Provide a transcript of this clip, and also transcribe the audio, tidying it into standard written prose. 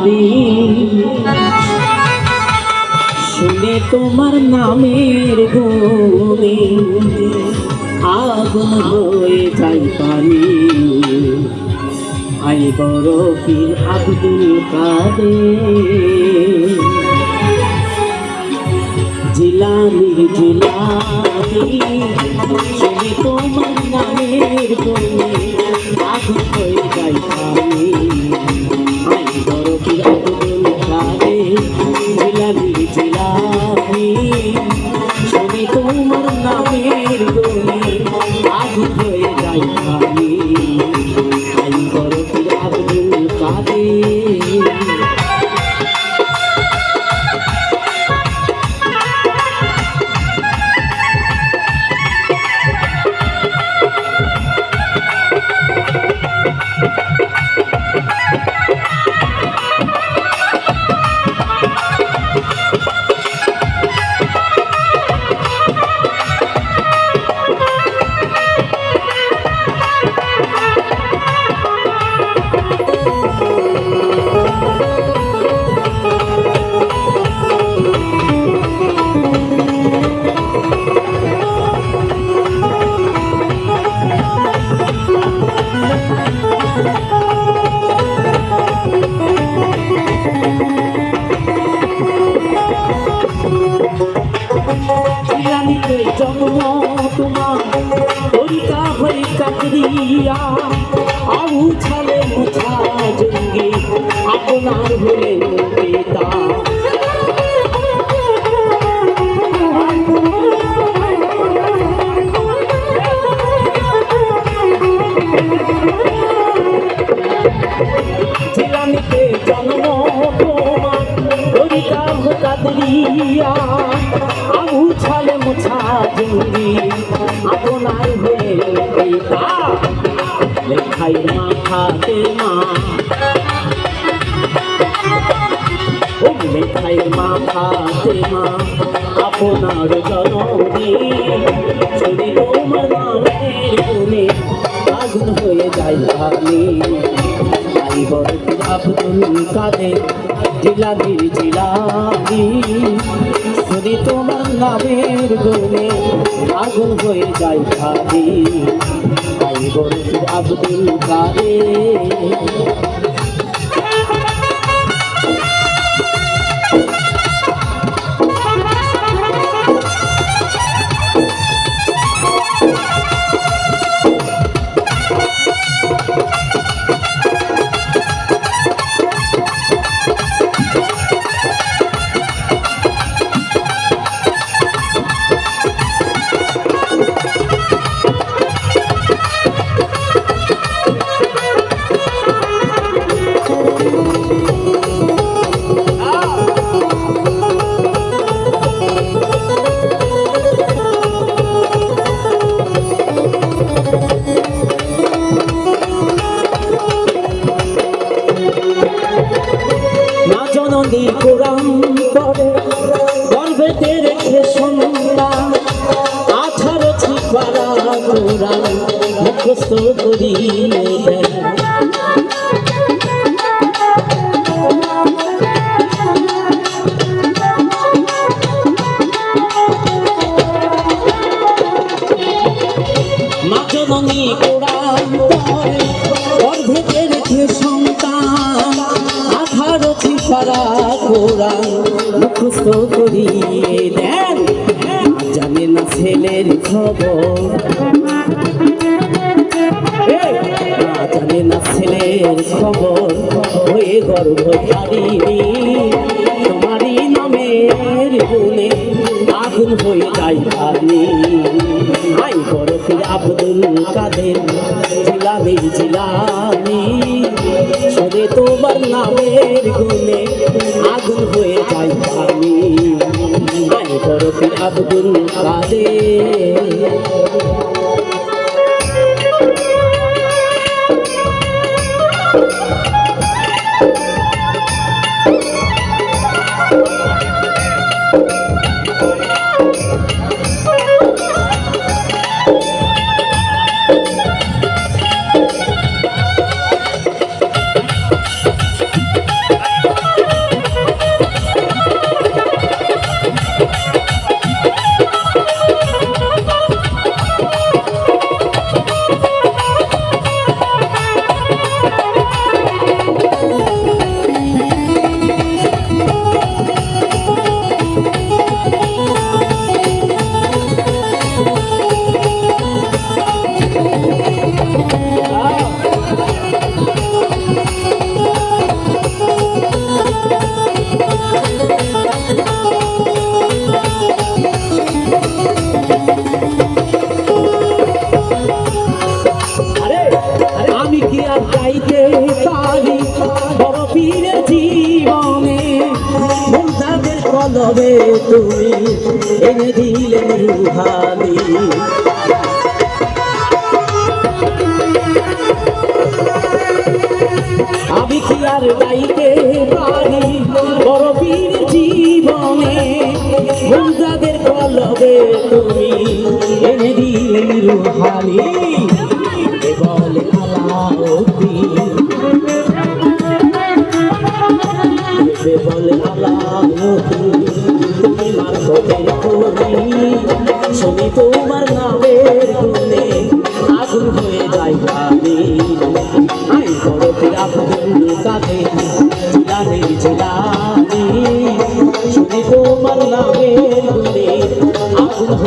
কাঁদি শুনে তোমার নামের গুণে আগুন হয়ে যায় পানি আই বড় পীর আব্দুল কাদের জিলানি জিলানি শুনে তোমার নামের গুণে আগুন হয়ে যায় পানি আই বড় পীর আব্দুল কাদের জিলানি জিলানি শুনে তোমার নামের গুণে আগুন হয়ে যায় পানি আই বড় পীর আব্দুল কাদের জন্ম তোমার তরিকা হয়ে কাকরিয়া আবু ছালে মুছা জঙ্গি আপনার হলেন পিতা জিলানিতে জন্ম তোমার তরিকা হয়ে কাকরিয়া আবু ছালে মুছা জঙ্গি আপনার হলেন পিতা লেখাই মাথাতে মা ও লেখাই মাথাতে মা আপনার জননী যদি তোমার নামের গুণে আগুন হয়ে যায় ভাবনি আই বড় আব্দুল কাদের জিলানি জিলানি যদি তোমার নামের গুণে আগুন হয়ে যায় ভাবি আই বড় আব্দুল কাদের জননী কোরআন পড়ে গর্ভেতে রেখে সন্তান 18টি পারা কোরআন মুখস্থ করিয়ে দেন মা জননী কোরআন পড়ে গর্ভেতে রেখে সন্তান 18টি পারা কোরআন মুখস্থ করিয়ে দেন জানে না ছেলের খবর জানে না ছেলের খবর হয়ে গর্ভধারিণী তোমারই নামের গুণে আগুন হয়ে যায় পানি আই বড় পীর আব্দুল কাদের জিলানি জিলানি শুনে তোমার নামের গুণে আগুন হয়ে যায় পানি আই বড় পীর আব্দুল কাদের পল্লবে তুমি এনে দিলে রুহানি আমি কি আর গাইতে পারি বড় বীর জীবনে বন্ধুদের পল্লবে তুমি এনে দিলে রুহানি বলে আলাউদ্দিন বলে আলাউদ্দিন তুমি মার্কেটের করি শুনি তোমার নামের গুণে আগুন হয়ে যায় আমি বড় আগুন কাঁধে জিলানি জিলানি শুনি তোমার নামের গুণে আগুন